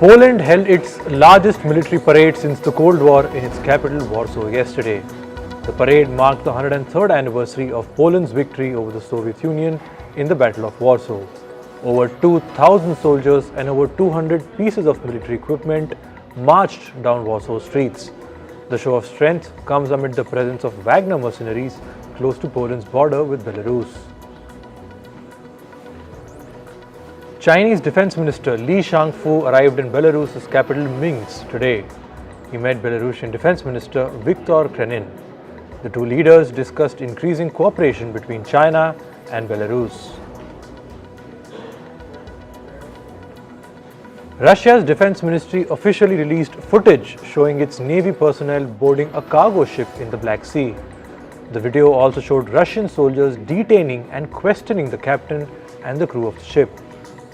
Poland held its largest military parade since the Cold War in its capital, Warsaw, yesterday. The parade marked the 103rd anniversary of Poland's victory over the Soviet Union in the Battle of Warsaw. Over 2,000 soldiers and over 200 pieces of military equipment marched down Warsaw streets. The show of strength comes amid the presence of Wagner mercenaries close to Poland's border with Belarus. Chinese Defense Minister Li Shangfu arrived in Belarus's capital Minsk today. He met Belarusian Defense Minister Viktor Krenin. The two leaders discussed increasing cooperation between China and Belarus. Russia's defense ministry officially released footage showing its Navy personnel boarding a cargo ship in the Black Sea. The video also showed Russian soldiers detaining and questioning the captain and the crew of the ship.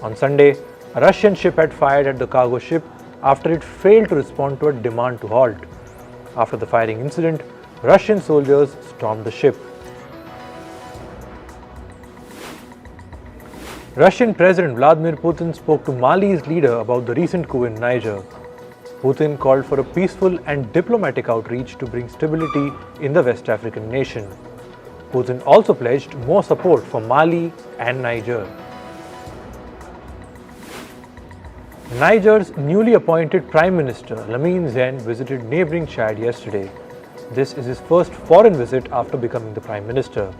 On Sunday, a Russian ship had fired at the cargo ship after it failed to respond to a demand to halt. After the firing incident, Russian soldiers stormed the ship. Russian President Vladimir Putin spoke to Mali's leader about the recent coup in Niger. Putin called for a peaceful and diplomatic outreach to bring stability in the West African nation. Putin also pledged more support for Mali and Niger. Niger's newly appointed Prime Minister Lamine Zen visited neighboring Chad yesterday. This is his first foreign visit after becoming the Prime Minister.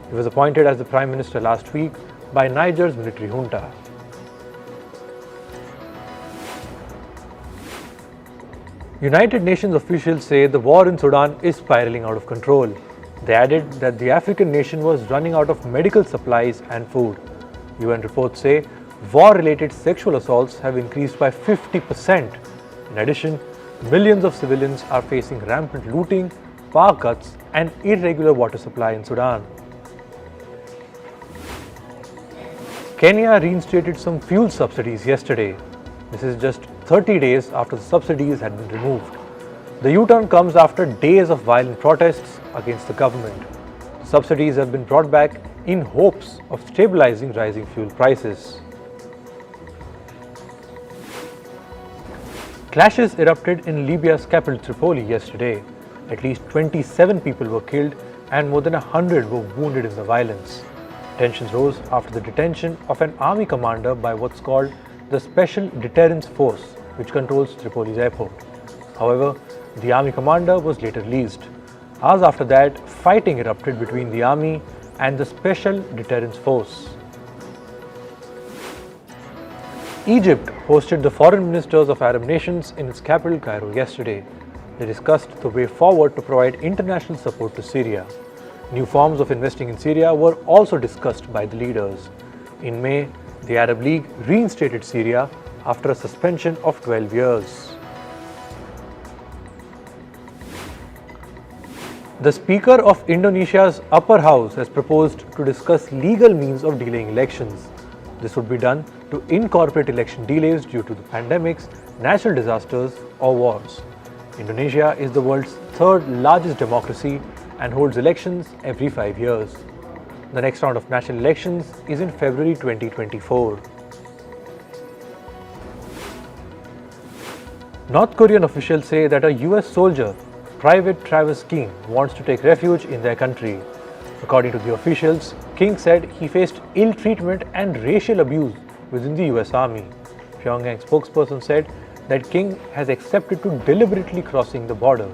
He was appointed as the Prime Minister last week by Niger's military junta. United Nations officials say the war in Sudan is spiraling out of control. They added that the African nation was running out of medical supplies and food. UN reports say war-related sexual assaults have increased by 50%. In addition, millions of civilians are facing rampant looting, power cuts, and irregular water supply in Sudan. Kenya reinstated some fuel subsidies yesterday. This is just 30 days after the subsidies had been removed. The U-turn comes after days of violent protests against the government. The subsidies have been brought back in hopes of stabilizing rising fuel prices. Clashes erupted in Libya's capital Tripoli yesterday. At least 27 people were killed and more than 100 were wounded in the violence. Tensions rose after the detention of an army commander by what's called the Special Deterrence Force, which controls Tripoli's airport. However, the army commander was later released. Hours after that, fighting erupted between the army and the Special Deterrence Force. Egypt hosted the foreign ministers of Arab nations in its capital Cairo yesterday. They discussed the way forward to provide international support to Syria. New forms of investing in Syria were also discussed by the leaders. In May, the Arab League reinstated Syria after a suspension of 12 years. The Speaker of Indonesia's upper house has proposed to discuss legal means of delaying elections. This would be done to incorporate election delays due to the pandemics, natural disasters, or wars. Indonesia is the world's third largest democracy and holds elections every 5 years. The next round of national elections is in February 2024. North Korean officials say that a US soldier, Private Travis King, wants to take refuge in their country. According to the officials, King said he faced ill treatment and racial abuse within the US Army. Pyongyang spokesperson said that King has accepted to deliberately crossing the border.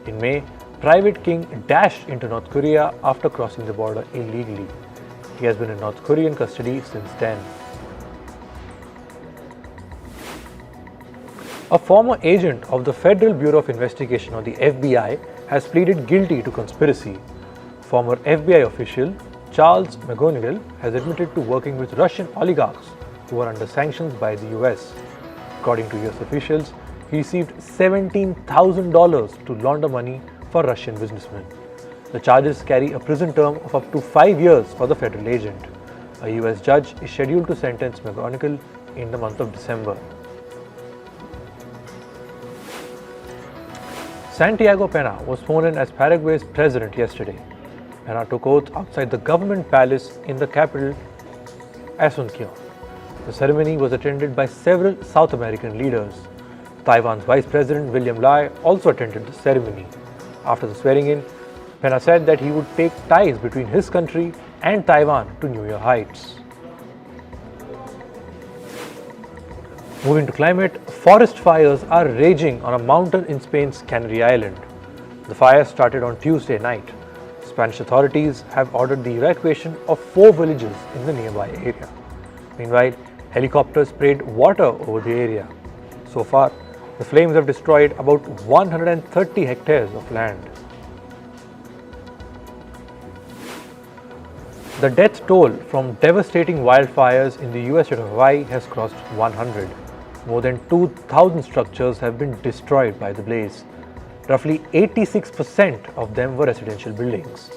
In May, Private King dashed into North Korea after crossing the border illegally. He has been in North Korean custody since then. A former agent of the Federal Bureau of Investigation, or the FBI, has pleaded guilty to conspiracy. Former FBI official Charles McGonigal has admitted to working with Russian oligarchs who are under sanctions by the US. According to US officials, he received $17,000 to launder money for Russian businessmen. The charges carry a prison term of up to 5 years for the federal agent. A US judge is scheduled to sentence McGonigal in the month of December. Santiago Pena was sworn in as Paraguay's president yesterday. Pena took oath outside the government palace in the capital, Asunción. The ceremony was attended by several South American leaders. Taiwan's Vice President William Lai also attended the ceremony. After the swearing-in, Pena said that he would take ties between his country and Taiwan to newer heights. Moving to climate, forest fires are raging on a mountain in Spain's Canary Island. The fire started on Tuesday night. Spanish authorities have ordered the evacuation of 4 villages in the nearby area. Meanwhile, helicopters sprayed water over the area. So far, the flames have destroyed about 130 hectares of land. The death toll from devastating wildfires in the US state of Hawaii has crossed 100. More than 2,000 structures have been destroyed by the blaze. Roughly 86% of them were residential buildings.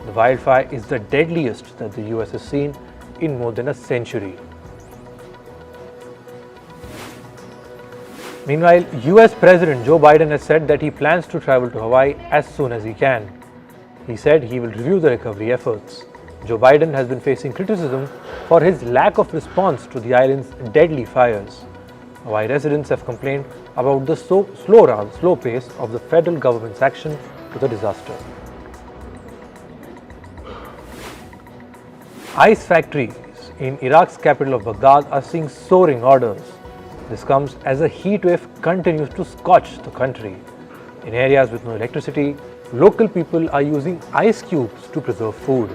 The wildfire is the deadliest that the US has seen in more than a century. Meanwhile, US President Joe Biden has said that he plans to travel to Hawaii as soon as he can. He said he will review the recovery efforts. Joe Biden has been facing criticism for his lack of response to the island's deadly fires. Hawaii residents have complained about the slow pace of the federal government's action to the disaster. Ice factories in Iraq's capital of Baghdad are seeing soaring orders. This comes as a heat wave continues to scorch the country. In areas with no electricity, local people are using ice cubes to preserve food.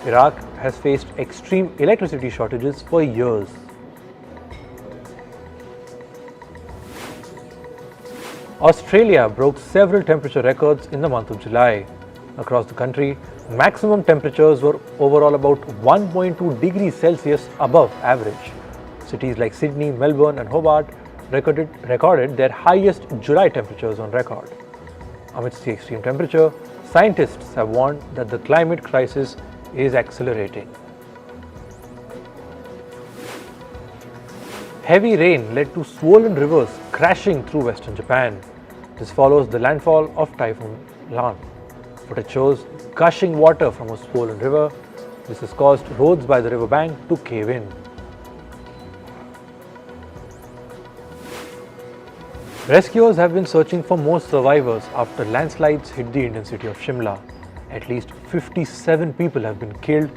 Iraq has faced extreme electricity shortages for years. Australia broke several temperature records in the month of July. Across the country, maximum temperatures were overall about 1.2 degrees Celsius above average. Cities like Sydney, Melbourne and Hobart recorded their highest July temperatures on record. Amidst the extreme temperature, scientists have warned that the climate crisis is accelerating. Heavy rain led to swollen rivers crashing through western Japan. This follows the landfall of Typhoon Lan. Footage shows gushing water from a swollen river. This has caused roads by the riverbank to cave in. Rescuers have been searching for more survivors after landslides hit the Indian city of Shimla. At least 57 people have been killed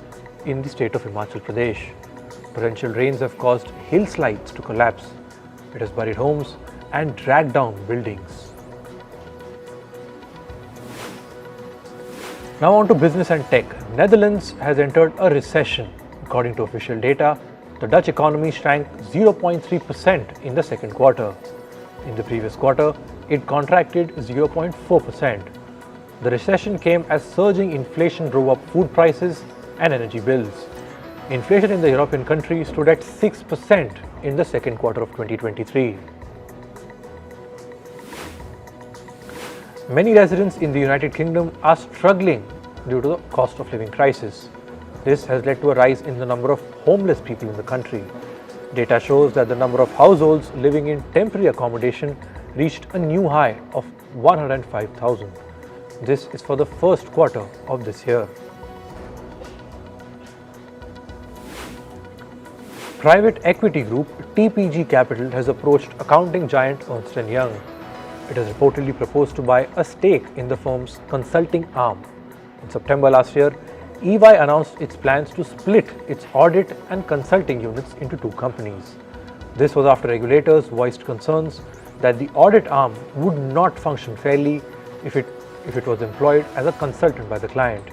in the state of Himachal Pradesh. Torrential rains have caused hillsides to collapse. It has buried homes and dragged down buildings. Now on to business and tech. Netherlands has entered a recession. According to official data, the Dutch economy shrank 0.3% in the second quarter. In the previous quarter, it contracted 0.4%. The recession came as surging inflation drove up food prices and energy bills. Inflation in the European country stood at 6% in the second quarter of 2023. Many residents in the United Kingdom are struggling due to the cost of living crisis. This has led to a rise in the number of homeless people in the country. Data shows that the number of households living in temporary accommodation reached a new high of 105,000. This is for the first quarter of this year. Private equity group TPG Capital has approached accounting giant Ernst & Young. It has reportedly proposed to buy a stake in the firm's consulting arm. In September last year, EY announced its plans to split its audit and consulting units into 2 companies. This was after regulators voiced concerns that the audit arm would not function fairly if it was employed as a consultant by the client.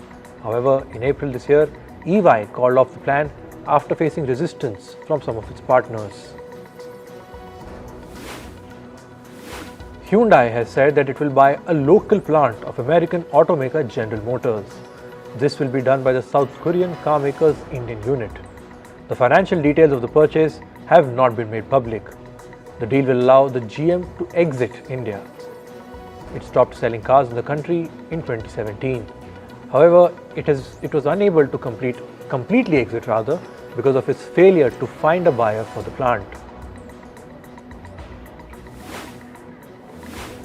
However, in April this year, EY called off the plan after facing resistance from some of its partners. Hyundai has said that it will buy a local plant of American automaker General Motors. This will be done by the South Korean car maker's Indian unit. The financial details of the purchase have not been made public. The deal will allow the GM to exit India. It stopped selling cars in the country in 2017. However, it was unable to completely exit because of its failure to find a buyer for the plant.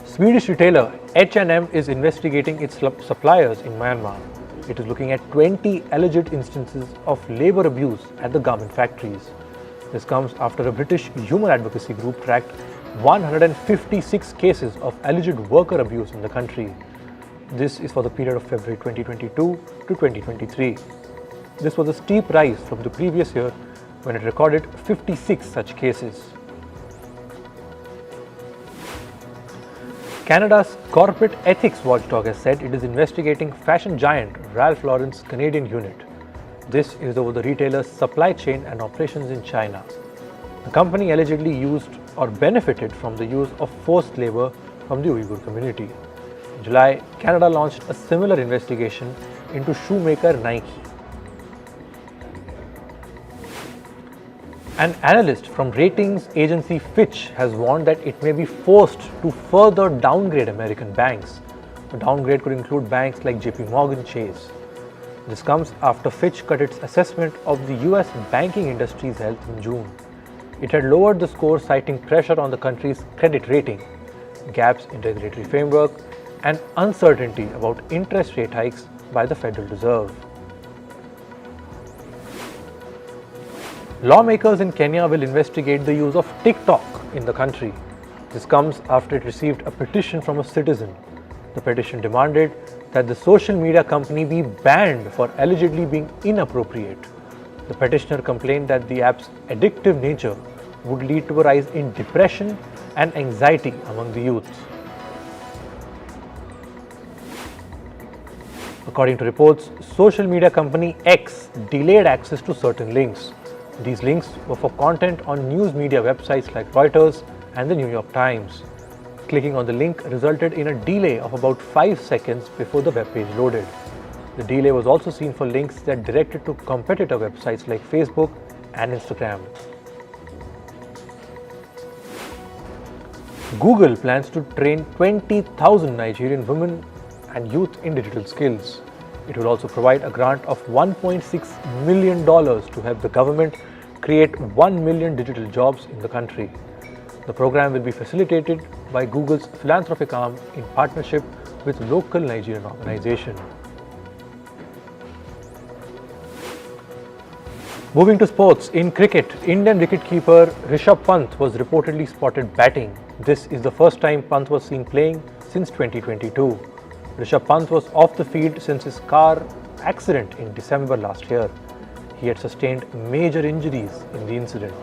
Swedish retailer H&M is investigating its suppliers in Myanmar. It is looking at 20 alleged instances of labor abuse at the garment factories. This comes after a British human advocacy group tracked 156 cases of alleged worker abuse in the country. This is for the period of February 2022 to 2023. This was a steep rise from the previous year when it recorded 56 such cases. Canada's corporate ethics watchdog has said it is investigating fashion giant Ralph Lauren's Canadian unit. This is over the retailer's supply chain and operations in China. The company allegedly used or benefited from the use of forced labor from the Uyghur community. In July, Canada launched a similar investigation into shoemaker Nike. An analyst from ratings agency Fitch has warned that it may be forced to further downgrade American banks. The downgrade could include banks like JP Morgan Chase. This comes after Fitch cut its assessment of the US banking industry's health in June. It had lowered the score, citing pressure on the country's credit rating, gaps in regulatory framework, and uncertainty about interest rate hikes by the Federal Reserve. Lawmakers in Kenya will investigate the use of TikTok in the country. This comes after it received a petition from a citizen. The petition demanded that the social media company be banned for allegedly being inappropriate. The petitioner complained that the app's addictive nature would lead to a rise in depression and anxiety among the youth. According to reports, social media company X delayed access to certain links. These links were for content on news media websites like Reuters and the New York Times. Clicking on the link resulted in a delay of about 5 seconds before the web page loaded. The delay was also seen for links that directed to competitor websites like Facebook and Instagram. Google plans to train 20,000 Nigerian women and youth in digital skills. It will also provide a grant of $1.6 million to help the government create 1 million digital jobs in the country. The program will be facilitated by Google's philanthropic arm in partnership with local Nigerian organization. Moving to sports, in cricket, Indian wicketkeeper Rishabh Pant was reportedly spotted batting. This is the first time Pant was seen playing since 2022. Rishabh Pant was off the field since his car accident in December last year. He had sustained major injuries in the incident.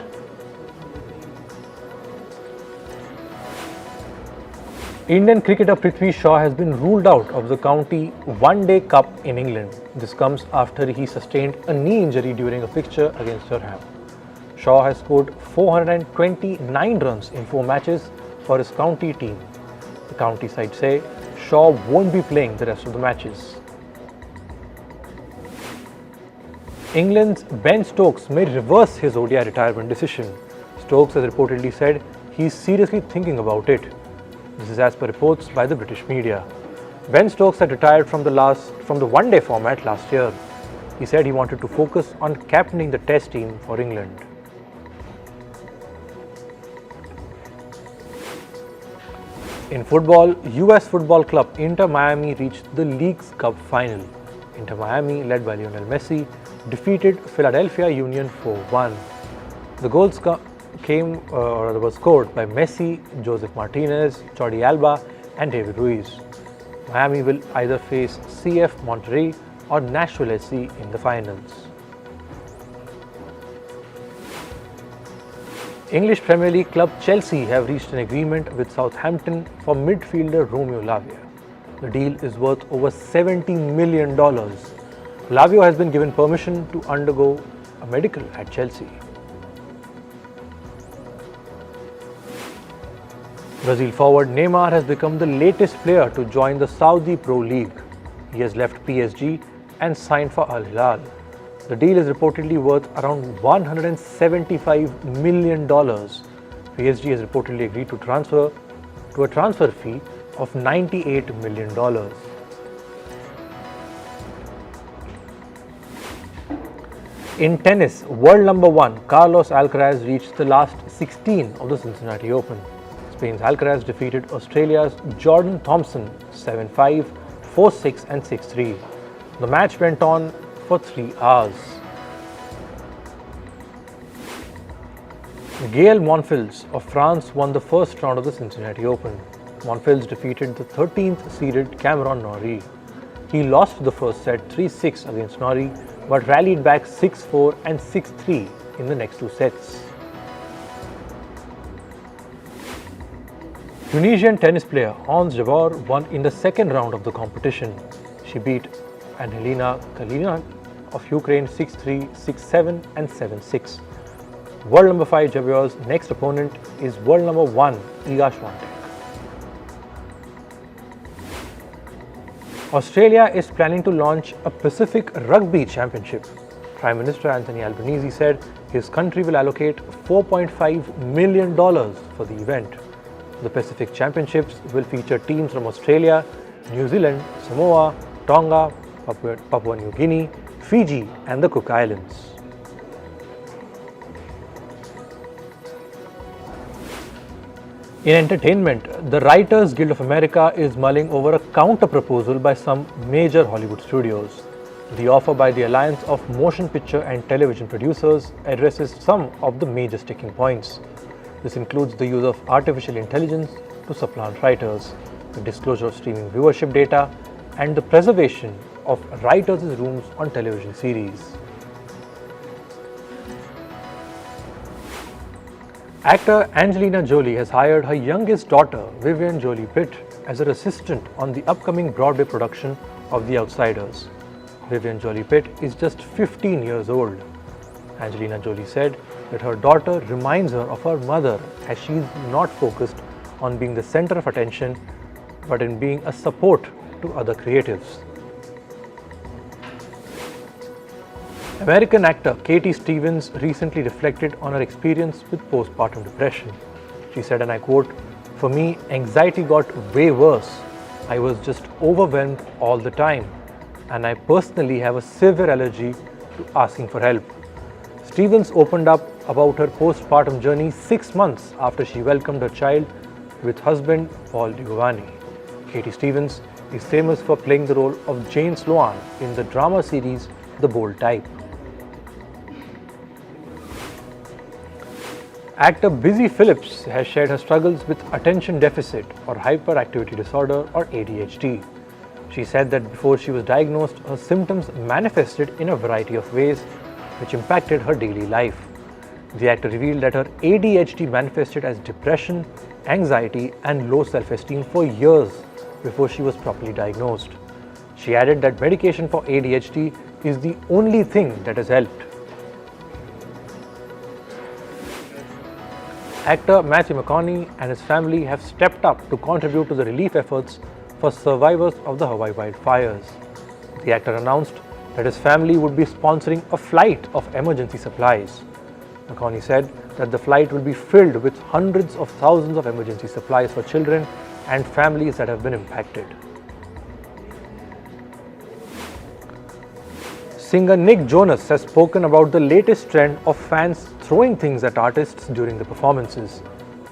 Indian cricketer Prithvi Shaw has been ruled out of the County One-Day Cup in England. This comes after he sustained a knee injury during a fixture against Durham. Shaw has scored 429 runs in 4 matches for his county team. The county side say Shaw won't be playing the rest of the matches. England's Ben Stokes may reverse his ODI retirement decision. Stokes has reportedly said he is seriously thinking about it. This is as per reports by the British media. Ben Stokes had retired from the one-day format last year. He said he wanted to focus on captaining the Test team for England. In football, US football club Inter Miami reached the League's Cup final. Inter Miami, led by Lionel Messi, defeated Philadelphia Union 4-1. The goals were scored by Messi, Joseph Martinez, Jordi Alba and David Ruiz. Miami will either face CF Monterrey or Nashville SC in the finals. English Premier League club Chelsea have reached an agreement with Southampton for midfielder Romeo Lavia. The deal is worth over $70 million. Lavio has been given permission to undergo a medical at Chelsea. Brazil forward Neymar has become the latest player to join the Saudi Pro League. He has left PSG and signed for Al-Hilal. The deal is reportedly worth around $175 million. PSG has reportedly agreed to a transfer fee of $98 million. In tennis, world number 1 Carlos Alcaraz reached the last 16 of the Cincinnati Open. Spain's Alcaraz defeated Australia's Jordan Thompson 7-5, 4-6 and 6-3. The match went on for 3 hours. Gael Monfils of France won the first round of the Cincinnati Open. Monfils defeated the 13th seeded Cameron Norrie. He lost the first set 3-6 against Norrie but rallied back 6-4 and 6-3 in the next two sets. Tunisian tennis player Ons Jabeur won in the second round of the competition. She beat Angelina Kalina of Ukraine 6-3, 6-7 and 7-6. World number 5 Jabeur's next opponent is world number 1 Iga Swiatek. Australia is planning to launch a Pacific Rugby Championship. Prime Minister Anthony Albanese said his country will allocate $4.5 million for the event. The Pacific Championships will feature teams from Australia, New Zealand, Samoa, Tonga, Papua New Guinea, Fiji and the Cook Islands. In entertainment, the Writers Guild of America is mulling over a counter-proposal by some major Hollywood studios. The offer by the Alliance of Motion Picture and Television Producers addresses some of the major sticking points. This includes the use of artificial intelligence to supplant writers, the disclosure of streaming viewership data, and the preservation of writers' rooms on television series. Actor Angelina Jolie has hired her youngest daughter, Vivian Jolie Pitt, as her assistant on the upcoming Broadway production of The Outsiders. Vivian Jolie Pitt is just 15 years old. Angelina Jolie said that her daughter reminds her of her mother as she is not focused on being the center of attention but in being a support to other creatives. American actor Katie Stevens recently reflected on her experience with postpartum depression. She said, and I quote, "For me, anxiety got way worse. I was just overwhelmed all the time, and I personally have a severe allergy to asking for help." Stevens opened up about her postpartum journey 6 months after she welcomed her child with husband Paul Giovanni. Katie Stevens is famous for playing the role of Jane Sloan in the drama series The Bold Type. Actor Busy Phillips has shared her struggles with attention deficit or hyperactivity disorder or ADHD. She said that before she was diagnosed, her symptoms manifested in a variety of ways which impacted her daily life. The actor revealed that her ADHD manifested as depression, anxiety and low self-esteem for years before she was properly diagnosed. She added that medication for ADHD is the only thing that has helped. Actor Matthew McConaughey and his family have stepped up to contribute to the relief efforts for survivors of the Hawaii wildfires. The actor announced that his family would be sponsoring a flight of emergency supplies. McConaughey said that the flight will be filled with hundreds of thousands of emergency supplies for children and families that have been impacted. Singer Nick Jonas has spoken about the latest trend of fans throwing things at artists during the performances.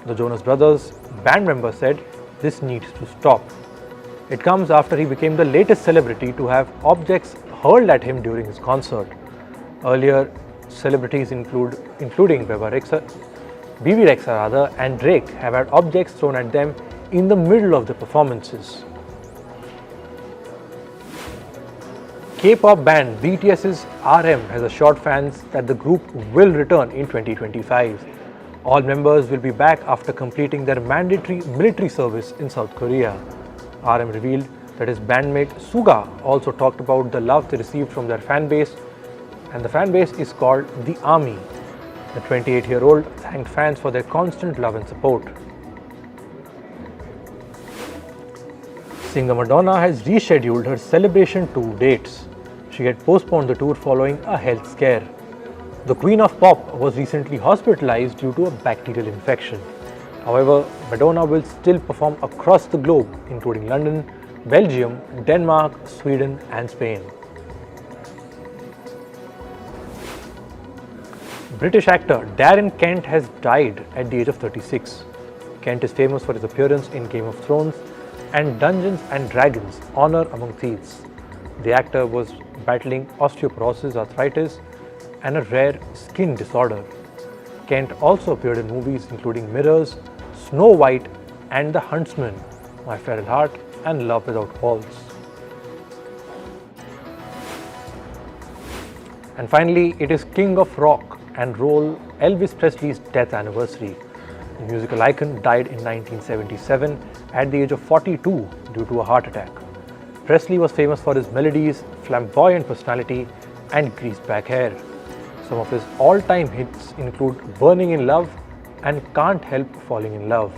The Jonas Brothers band member said this needs to stop. It comes after he became the latest celebrity to have objects hurled at him during his concert. Earlier, celebrities including BB Rexha and Drake have had objects thrown at them in the middle of the performances. K-pop band BTS's RM has assured fans that the group will return in 2025. All members will be back after completing their mandatory military service in South Korea. RM revealed that his bandmate Suga also talked about the love they received from their fan base, and the fan base is called the Army. The 28-year-old thanked fans for their constant love and support. Singer Madonna has rescheduled her Celebration tour dates. She had postponed the tour following a health scare. The Queen of Pop was recently hospitalized due to a bacterial infection. However, Madonna will still perform across the globe, including London, Belgium, Denmark, Sweden and Spain. British actor Darren Kent has died at the age of 36. Kent is famous for his appearance in Game of Thrones and Dungeons and Dragons: Honor Among Thieves. The actor was battling osteoporosis, arthritis, and a rare skin disorder. Kent also appeared in movies including Mirrors, Snow White and The Huntsman, My Feral Heart and Love Without Walls. And finally, it is king of rock and roll Elvis Presley's death anniversary. The musical icon died in 1977 at the age of 42 due to a heart attack. Presley was famous for his melodies, flamboyant personality and greased back hair. Some of his all-time hits include Burning in Love and Can't Help Falling in Love.